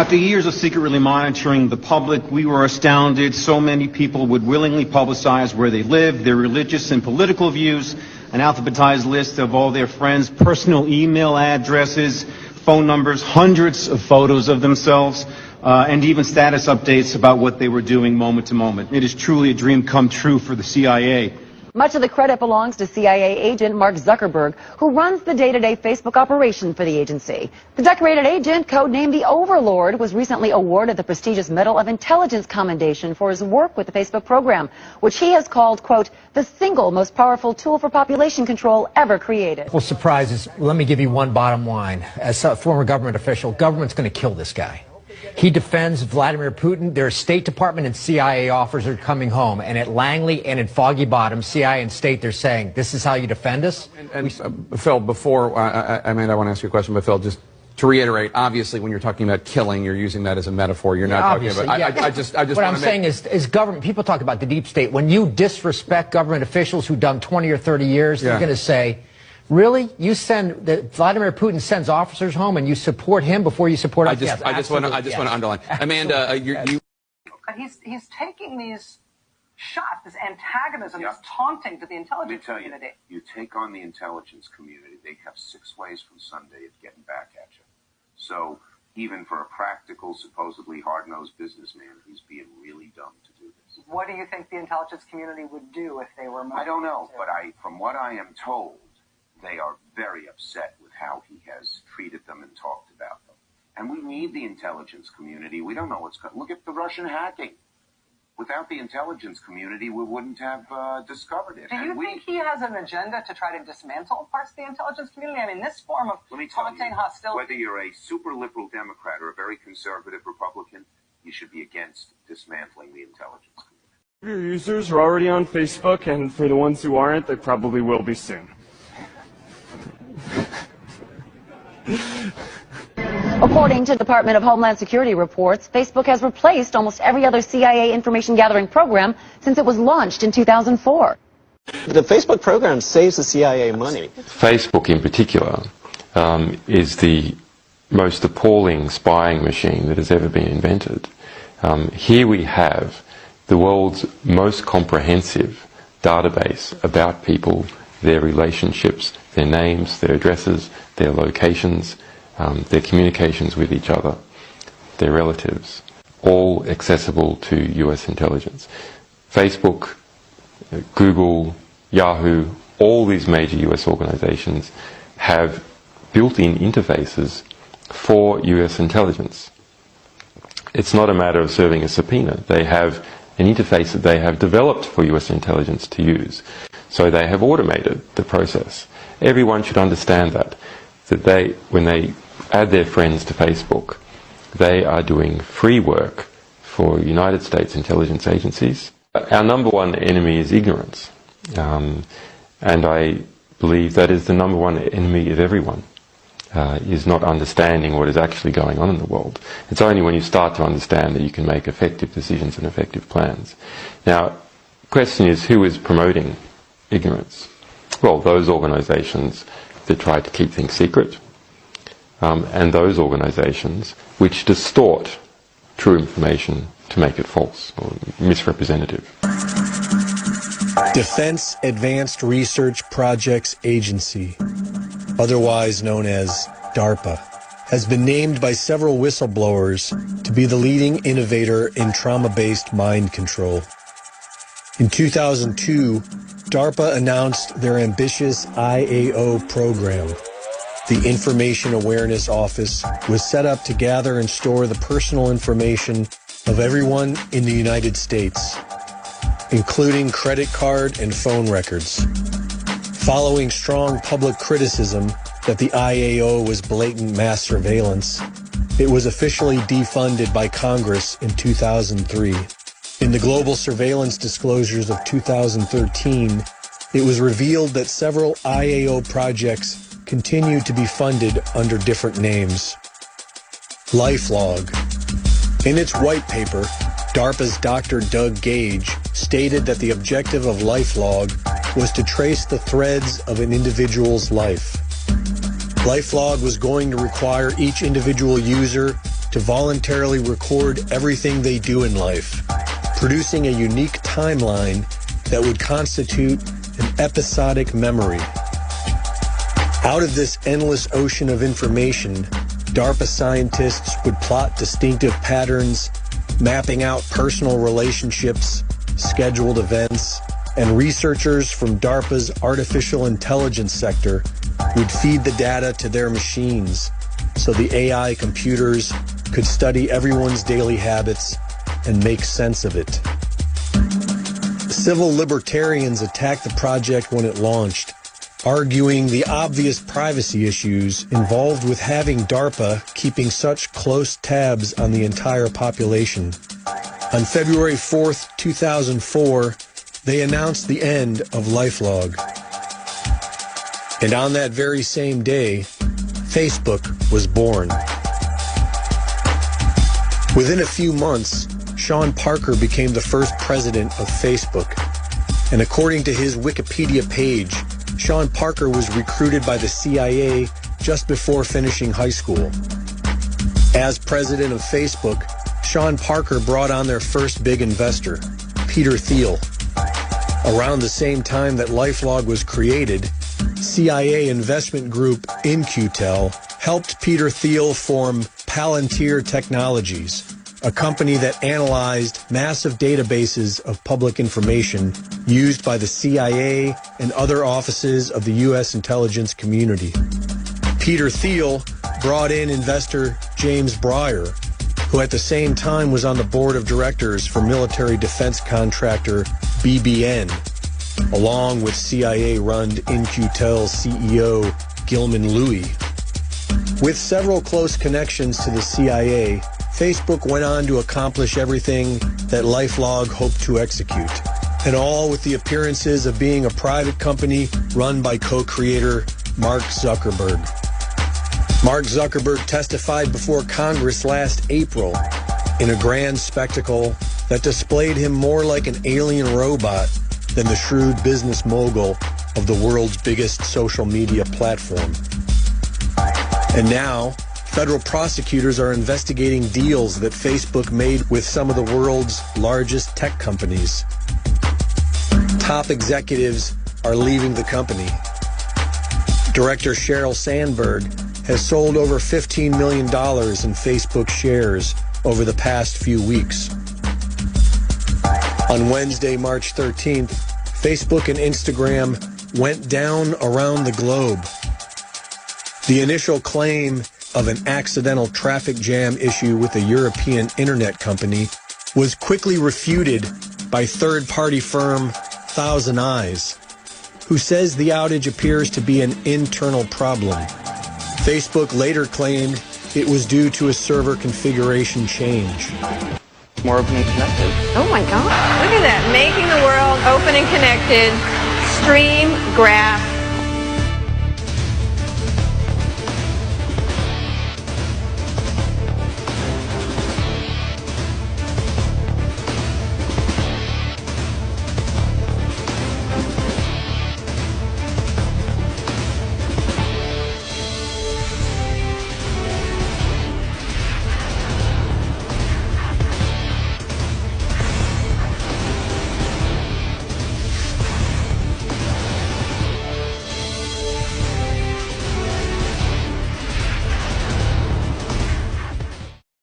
After years of secretly monitoring the public, we were astounded so many people would willingly publicize where they live, their religious and political views, an alphabetized list of all their friends' personal email addresses, phone numbers, hundreds of photos of themselves, and even status updates about what they were doing moment to moment. It is truly a dream come true for the CIA. Much of the credit belongs to CIA agent Mark Zuckerberg, who runs the day-to-day Facebook operation for the agency. The decorated agent, codenamed the Overlord, was recently awarded the prestigious Medal of Intelligence Commendation for his work with the Facebook program, which he has called, quote, the single most powerful tool for population control ever created. Well, surprises. Let me give you one bottom line. As a former government official, government's going to kill this guy. He defends Vladimir Putin. Their State Department and CIA officers are coming home. And at Langley and in Foggy Bottom, CIA and State, they're saying, this is how you defend us? Phil, before, I want to ask you a question, but Phil, just to reiterate, obviously, when you're talking about killing, you're using that as a metaphor. You're not talking about... Yeah. I just what I'm saying is government, people talk about the deep state. When you disrespect government officials who've done 20 or 30 years, they're going to say... Really? You Vladimir Putin sends officers home and you support him before you support us? I just want to underline. Amanda, you... He's taking these shots, this antagonism, this taunting to the intelligence community. You take on the intelligence community, they have 6 ways from Sunday of getting back at you. So even for a practical, supposedly hard-nosed businessman, he's being really dumb to do this. What do you think the intelligence community would do if they were... I don't know, but from what I am told, they are very upset with how he has treated them and talked about them. And we need the intelligence community. We don't know what's going on. Look at the Russian hacking. Without the intelligence community, we wouldn't have discovered it. Do you think he has an agenda to try to dismantle parts of the intelligence community? I mean, this form of taunting, hostility... Whether you're a super liberal Democrat or a very conservative Republican, you should be against dismantling the intelligence community. Your users are already on Facebook, and for the ones who aren't, they probably will be soon. According to Department of Homeland Security reports, Facebook has replaced almost every other CIA information gathering program since it was launched in 2004. The Facebook program saves the CIA money. Facebook in particular is the most appalling spying machine that has ever been invented. Here we have the world's most comprehensive database about people, their relationships, their names, their addresses, their locations, their communications with each other, their relatives, all accessible to US intelligence. Facebook, Google, Yahoo, all these major US organizations have built-in interfaces for US intelligence. It's not a matter of serving a subpoena. They have an interface that they have developed for US intelligence to use. So they have automated the process. Everyone should understand that when they add their friends to Facebook, they are doing free work for United States intelligence agencies. Our number one enemy is ignorance. And I believe that is the number one enemy of everyone, is not understanding what is actually going on in the world. It's only when you start to understand that you can make effective decisions and effective plans. Now, the question is, who is promoting ignorance? Well, those organizations that try to keep things secret, and those organizations which distort true information to make it false or misrepresentative. Defense Advanced Research Projects Agency, otherwise known as DARPA, has been named by several whistleblowers to be the leading innovator in trauma-based mind control. In 2002, DARPA announced their ambitious IAO program. The Information Awareness Office was set up to gather and store the personal information of everyone in the United States, including credit card and phone records. Following strong public criticism that the IAO was blatant mass surveillance, it was officially defunded by Congress in 2003. In the global surveillance disclosures of 2013, it was revealed that several IAO projects continue to be funded under different names. LifeLog. In its white paper, DARPA's Dr. Doug Gage stated that the objective of LifeLog was to trace the threads of an individual's life. LifeLog was going to require each individual user to voluntarily record everything they do in life, producing a unique timeline that would constitute an episodic memory. Out of this endless ocean of information, DARPA scientists would plot distinctive patterns, mapping out personal relationships, scheduled events, and researchers from DARPA's artificial intelligence sector would feed the data to their machines so the AI computers could study everyone's daily habits and make sense of it. Civil libertarians attacked the project when it launched, arguing the obvious privacy issues involved with having DARPA keeping such close tabs on the entire population. On February 4th, 2004, they announced the end of LifeLog. And on that very same day, Facebook was born. Within a few months, Sean Parker became the first president of Facebook. And according to his Wikipedia page, Sean Parker was recruited by the CIA just before finishing high school. As president of Facebook, Sean Parker brought on their first big investor, Peter Thiel. Around the same time that LifeLog was created, CIA investment group In-Q-Tel helped Peter Thiel form Palantir Technologies, a company that analyzed massive databases of public information used by the CIA and other offices of the U.S. intelligence community. Peter Thiel brought in investor James Breyer, who at the same time was on the board of directors for military defense contractor BBN, along with CIA-run In-Q-Tel CEO Gilman Louis. With several close connections to the CIA, Facebook went on to accomplish everything that LifeLog hoped to execute, and all with the appearances of being a private company run by co-creator Mark Zuckerberg. Mark Zuckerberg testified before Congress last April in a grand spectacle that displayed him more like an alien robot than the shrewd business mogul of the world's biggest social media platform. And now, federal prosecutors are investigating deals that Facebook made with some of the world's largest tech companies. Top executives are leaving the company. Director Sheryl Sandberg has sold over $15 million in Facebook shares over the past few weeks. On Wednesday, March 13th, Facebook and Instagram went down around the globe. The initial claim of an accidental traffic jam issue with a European internet company was quickly refuted by third-party firm Thousand Eyes, who says the outage appears to be an internal problem. Facebook later claimed it was due to a server configuration change. More open and connected. Oh my God. Look at that. Making the world open and connected. Stream, graph,